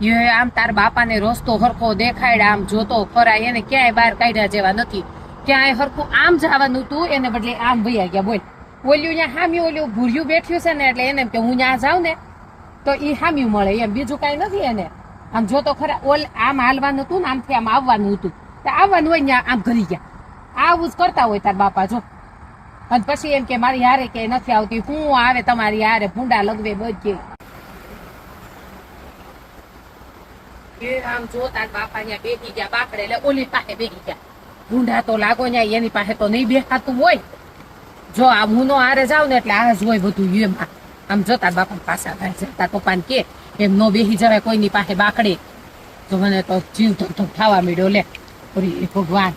એ આમ તાર બાપાને રસ્તો હરખો દેખાડ, આમ જોતો ખરા, એને ક્યાંય બહાર કાઢ્યા જેવા નથી, ક્યાંય હરખું આમ જવાનું તું, એને બદલે આમ વૈયા ગયા. બોલ, ઓલ્યું ત્યાં હામ્યું, ઓલું ભૂર્યું બેઠ્યું છે ને, એટલે એને એમ કે હું ત્યાં જાઉં ને તો ઈ હામ્યું મળે એમ, બીજું કઈ નથી એને. આમ જોતો ખરા, આમ હાલવાનું હતું ને આમથી આમ આવવાનું હતું, તો આવવાનું હોય ને આમ ઘરી ગયા. આવું જ કરતા હોય તાર બાપા જો. અને પછી એમ કે મારી હારે કે નથી આવતી, હું આવે તમારી હારે, ભૂંડા લગવે બધે. આમ જો તાર બાપા ત્યાં બેસી ગયા બાકડે, એટલે ઓલી પાસે બેસી ગયા. ભૂંડા તો લાગો ત્યાં એની પાસે તો નહીં બેસાતું હોય. જો આમ હું નો હારે જાઉં ને એટલે આ જ હોય બધું એમાં. આમ જો તાર બાપા પાછા થાય છે, તાર પપ્પાને કે એમ નો બેસી જવાય કોઈની પાસે બાકડે. તો મને તો જીવ ધક થવા માંડ્યો. લે ભગવાન,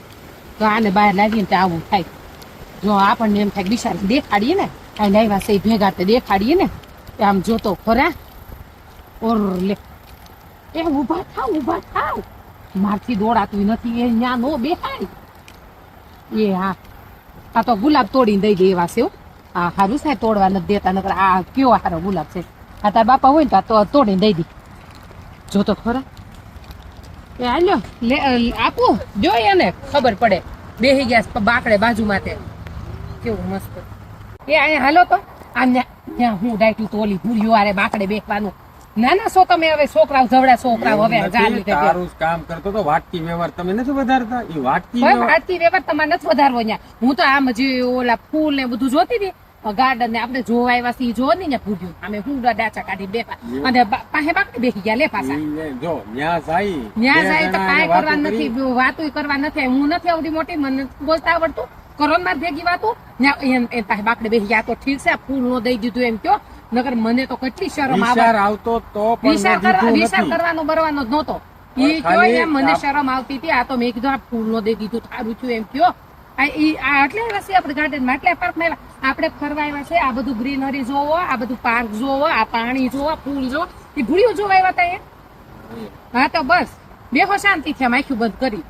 તો આને બહાર લાગીને તો આવું થાય. જો આપણને એમ થાય બિચારા દેખાડીએ ને, આ લાવ્યા છે ભેગા તે દેખાડીએ ને, આમ જોતો ખરા. ઓર લે, એ ઉભા થાવ, મારથી દોડાતું નથી, એ ન્યા નો બેહાય. એ હા, આ તો ગુલાબ તોડીને દઈ દે એવા છે. આ હારું સાહેબ તોડવા નથી દેતા, નકર આ કેવો હારો ગુલાબ છે. આ તાર બાપા હોય ને તો તોડીને દઈ દે. જોતો ખરા, એ હાલ્યો લે આપું, જો એને ખબર પડે. બેહી ગયા બાકડે બાજુમાં તે, કેવું મસ્ત. એ અહીંયા હાલો તો આમ ત્યાં હું ડાયટું તો ઓલી ભૂલ્યું આરે બાકડે બેસવાનું. ના ના, સો તમે હવે છોકરાઓ જવડા છોકરાઓ હવે તારું કામ કરતો તો વાટકી વ્યવહાર તમે નથી વધારતા. એ વાટકી વ્યવહાર તમારે નથી વધારવો અહીંયા. હું તો આમ જે ઓલા ફૂલ ને બધું જોતી હતી, ગાર્ડન ને આપણે જોવા આવ્યા છીએ, જો ને ભૂલ્યું અમે હું ડાચા કાઢી બેઠા અને પાસે બાકડે બેસી ગયા. લે પાછા જો ન્યા જાય તો કાંઈ કરવા નથી, વાતો કરવા નથી. હું નથી આવડી મોટી, મને બોલતા આવડતું. કરોન માં ભેગી વાતો એ પાસે બાકડે બેસી ગયા. તો ઠીક છે, ફૂલ નો દઈ દીધું એમ કયો, નગર મને તો કેટલી શરમ આવતો તો વિચાર કરવાનો બરવાનો જ નહોતો. એ કયો એમ મને શરમ આવતી હતી. આ તો મેં કીધું આ ફૂલ નો દઈ દીધું, સારું થયું એમ કયો. એટલે આવ્યા છે આપણે ગાર્ડન માં, એટલે પાર્કમાં આવ્યા. આપણે ફરવા આવ્યા છે, આ બધું ગ્રીનરી જોવો, આ બધું પાર્ક જોવો, આ પાણી જોવો, ફૂલ જોવો, એ ભૂળ્યું જોવા આવ્યા હતા. હા તો બસ બેહો શાંતિ થી, આખું બંધ કરી.